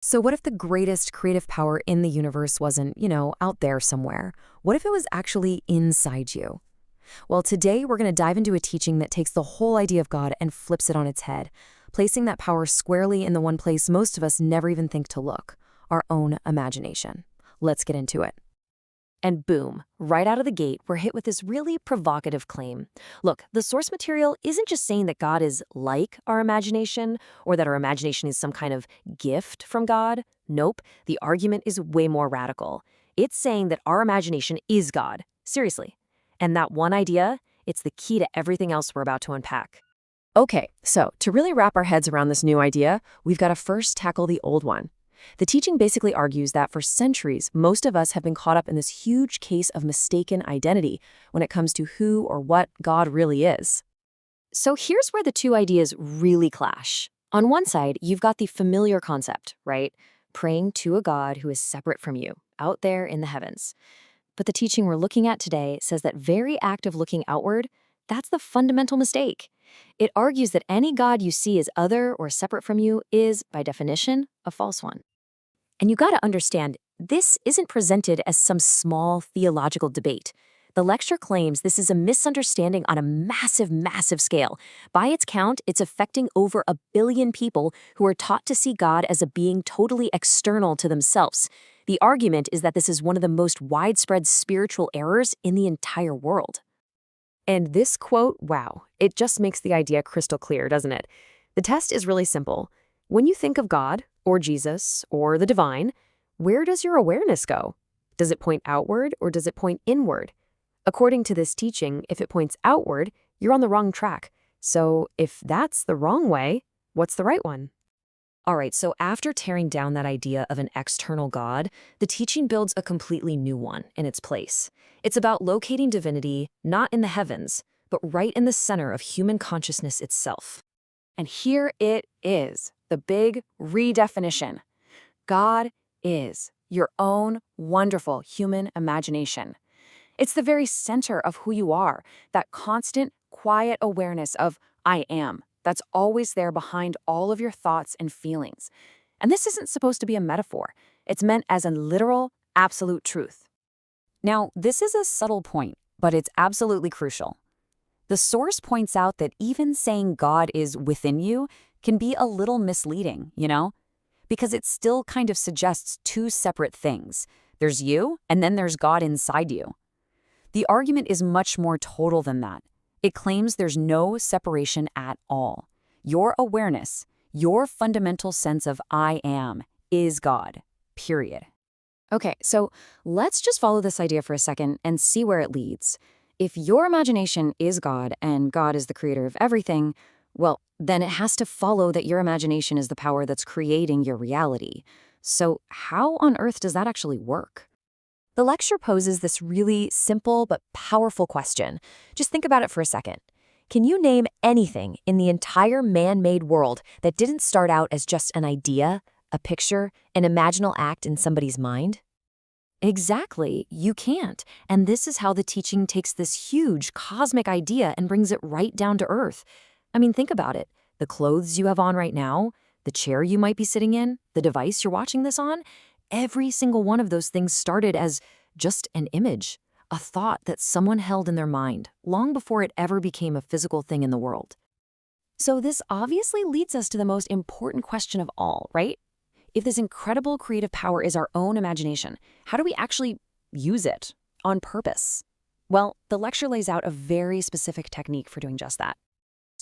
So what if the greatest creative power in the universe wasn't, out there somewhere? What if it was actually inside you? Well, today we're going to dive into a teaching that takes the whole idea of God and flips it on its head, placing that power squarely in the one place most of us never even think to look, our own imagination. Let's get into it. And boom, right out of the gate, we're hit with this really provocative claim. Look, the source material isn't just saying that God is like our imagination or that our imagination is some kind of gift from God. Nope, the argument is way more radical. It's saying that our imagination is God. Seriously. And that one idea, it's the key to everything else we're about to unpack. Okay, so to really wrap our heads around this new idea, we've got to first tackle the old one. The teaching basically argues that for centuries, most of us have been caught up in this huge case of mistaken identity when it comes to who or what God really is. So here's where the two ideas really clash. On one side, you've got the familiar concept, right? Praying to a God who is separate from you, out there in the heavens. But the teaching we're looking at today says that very act of looking outward, that's the fundamental mistake. It argues that any God you see as other or separate from you is, by definition, a false one. And you got to understand, this isn't presented as some small theological debate. The lecture claims this is a misunderstanding on a massive, massive scale. By its count, it's affecting over 1 billion people who are taught to see God as a being totally external to themselves. The argument is that this is one of the most widespread spiritual errors in the entire world. And this quote, wow, it just makes the idea crystal clear, doesn't it? The test is really simple. When you think of God, or Jesus, or the divine, where does your awareness go? Does it point outward or does it point inward? According to this teaching, if it points outward, you're on the wrong track. So if that's the wrong way, what's the right one? All right, so after tearing down that idea of an external God, the teaching builds a completely new one in its place. It's about locating divinity not in the heavens, but right in the center of human consciousness itself. And here it is, the big redefinition. God is your own wonderful human imagination. It's the very center of who you are, that constant, quiet awareness of I am, that's always there behind all of your thoughts and feelings. And this isn't supposed to be a metaphor. It's meant as a literal, absolute truth. Now, this is a subtle point, but it's absolutely crucial. The source points out that even saying God is within you can be a little misleading, because it still kind of suggests two separate things. There's you, and then there's God inside you. The argument is much more total than that. It claims there's no separation at all. Your awareness, your fundamental sense of I am, is God, period. Okay, so let's just follow this idea for a second and see where it leads. If your imagination is God and God is the creator of everything, well, then it has to follow that your imagination is the power that's creating your reality. So how on earth does that actually work? The lecture poses this really simple but powerful question. Just think about it for a second. Can you name anything in the entire man-made world that didn't start out as just an idea, a picture, an imaginal act in somebody's mind? Exactly, you can't. And this is how the teaching takes this huge cosmic idea and brings it right down to earth. I mean, think about it. The clothes you have on right now, the chair you might be sitting in, the device you're watching this on, every single one of those things started as just an image, a thought that someone held in their mind long before it ever became a physical thing in the world. So this obviously leads us to the most important question of all, right? If this incredible creative power is our own imagination, how do we actually use it on purpose? Well, the lecture lays out a very specific technique for doing just that.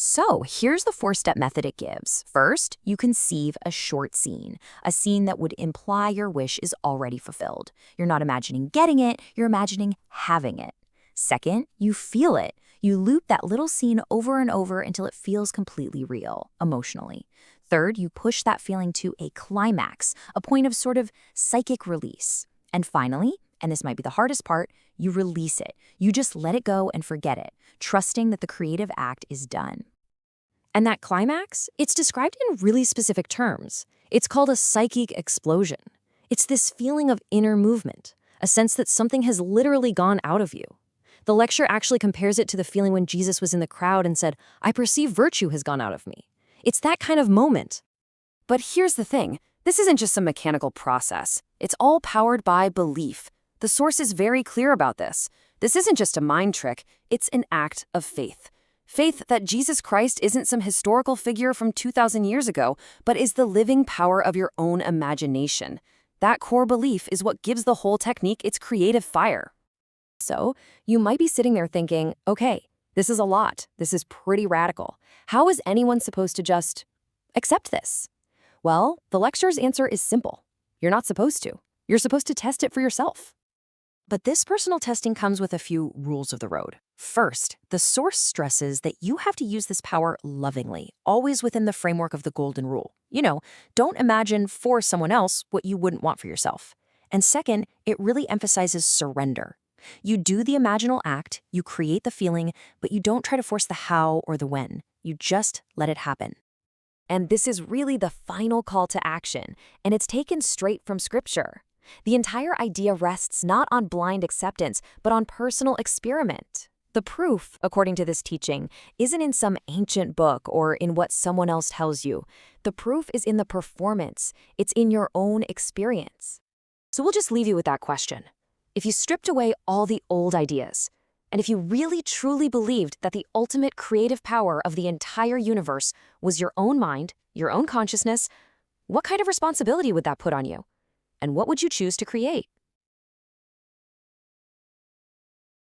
So here's the 4-step method it gives. First, you conceive a short scene, a scene that would imply your wish is already fulfilled. You're not imagining getting it, you're imagining having it. Second, you feel it. You loop that little scene over and over until it feels completely real, emotionally. Third, you push that feeling to a climax, a point of sort of psychic release. And finally, and this might be the hardest part, you release it. You just let it go and forget it, trusting that the creative act is done. And that climax, it's described in really specific terms. It's called a psychic explosion. It's this feeling of inner movement, a sense that something has literally gone out of you. The lecture actually compares it to the feeling when Jesus was in the crowd and said, "I perceive virtue has gone out of me." It's that kind of moment. But here's the thing. This isn't just some mechanical process. It's all powered by belief. The source is very clear about this. This isn't just a mind trick, it's an act of faith. Faith that Jesus Christ isn't some historical figure from 2,000 years ago, but is the living power of your own imagination. That core belief is what gives the whole technique its creative fire. So, you might be sitting there thinking, okay, this is a lot. This is pretty radical. How is anyone supposed to just accept this? Well, the lecture's answer is simple. You're not supposed to. You're supposed to test it for yourself. But this personal testing comes with a few rules of the road. First, the source stresses that you have to use this power lovingly, always within the framework of the golden rule. Don't imagine for someone else what you wouldn't want for yourself. And second, it really emphasizes surrender. You do the imaginal act, you create the feeling, but you don't try to force the how or the when. You just let it happen. And this is really the final call to action, and it's taken straight from Scripture. The entire idea rests not on blind acceptance, but on personal experiment. The proof, according to this teaching, isn't in some ancient book or in what someone else tells you. The proof is in the performance. It's in your own experience. So we'll just leave you with that question. If you stripped away all the old ideas, and if you really truly believed that the ultimate creative power of the entire universe was your own mind, your own consciousness, what kind of responsibility would that put on you? And what would you choose to create?